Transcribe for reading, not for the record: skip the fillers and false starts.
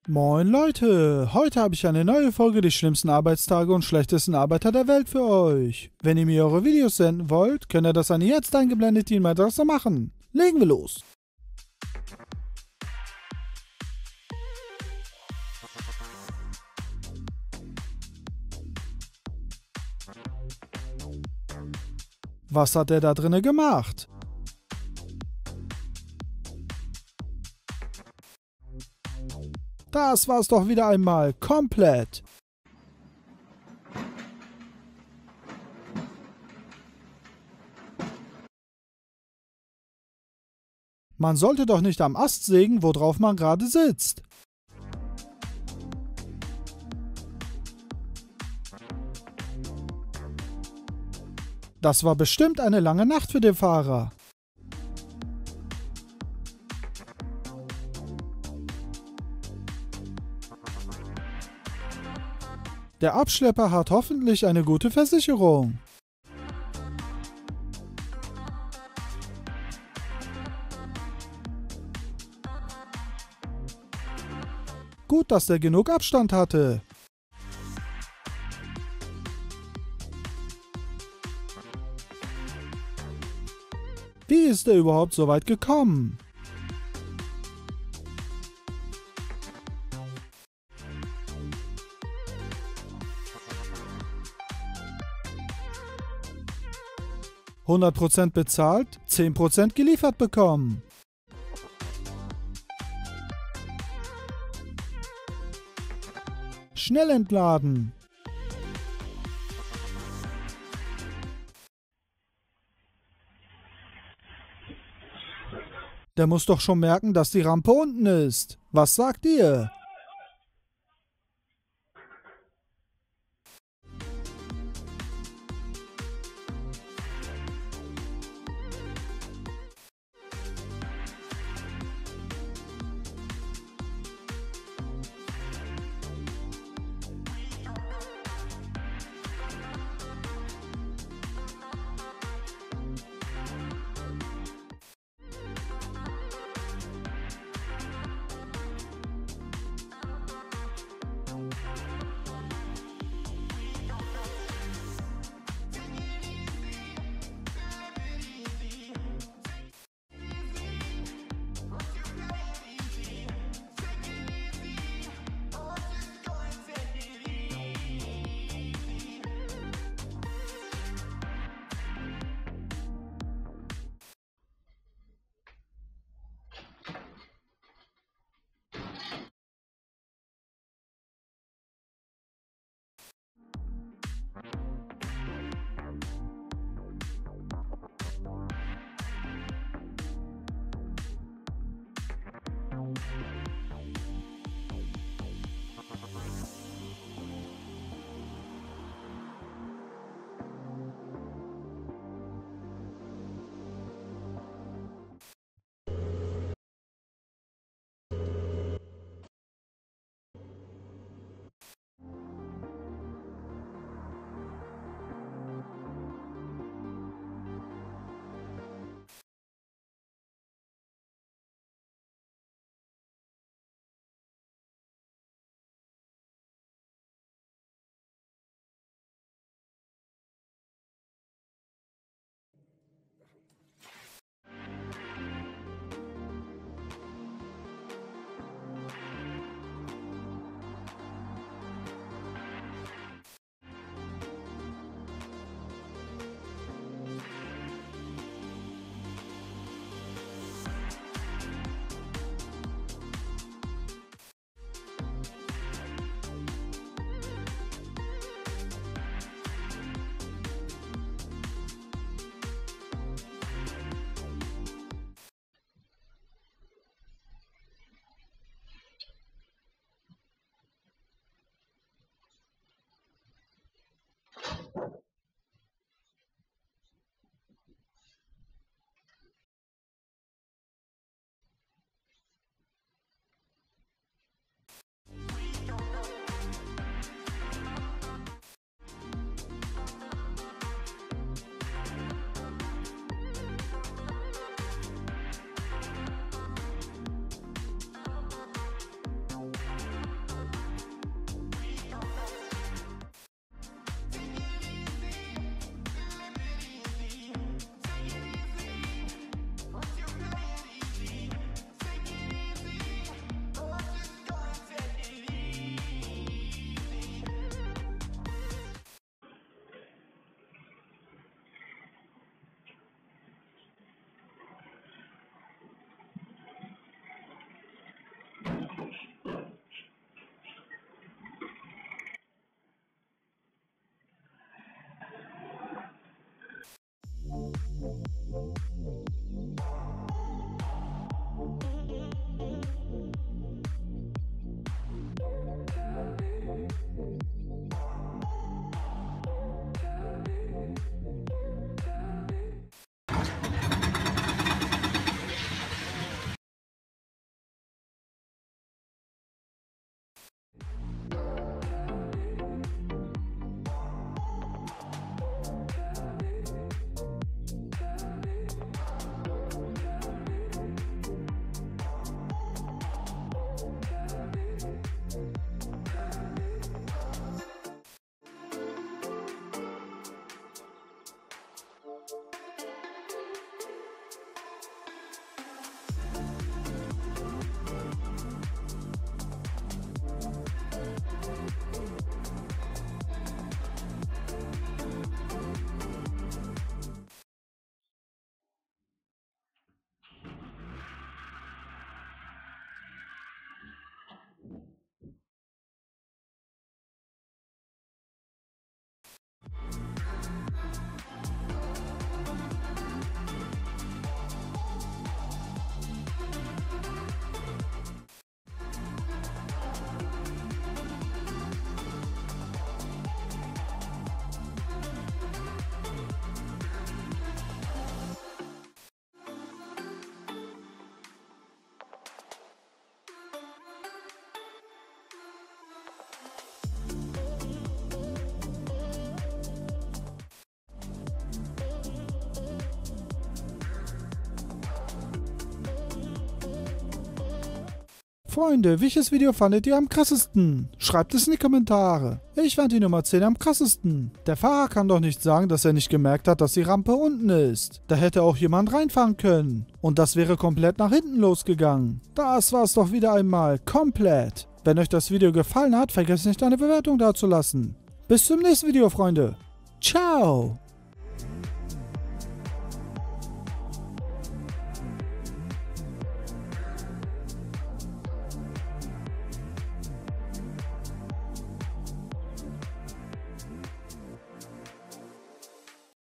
Moin Leute, heute habe ich eine neue Folge der schlimmsten Arbeitstage und schlechtesten Arbeiter der Welt für euch. Wenn ihr mir eure Videos senden wollt, könnt ihr das an die jetzt eingeblendete E-Mail-Adresse machen. Legen wir los. Was hat er da drinne gemacht? Das war's doch wieder einmal komplett. Man sollte doch nicht am Ast sägen, worauf man gerade sitzt. Das war bestimmt eine lange Nacht für den Fahrer. Der Abschlepper hat hoffentlich eine gute Versicherung. Gut, dass der genug Abstand hatte. Wie ist er überhaupt so weit gekommen? $100% bezahlt, 10% geliefert bekommen. Schnell entladen. Der muss doch schon merken, dass die Rampe unten ist. Was sagt ihr? Freunde, welches Video fandet ihr am krassesten? Schreibt es in die Kommentare. Ich fand die Nummer 10 am krassesten. Der Fahrer kann doch nicht sagen, dass er nicht gemerkt hat, dass die Rampe unten ist. Da hätte auch jemand reinfahren können. Und das wäre komplett nach hinten losgegangen. Das war's doch wieder einmal. Komplett. Wenn euch das Video gefallen hat, vergesst nicht eine Bewertung dazulassen. Bis zum nächsten Video, Freunde. Ciao.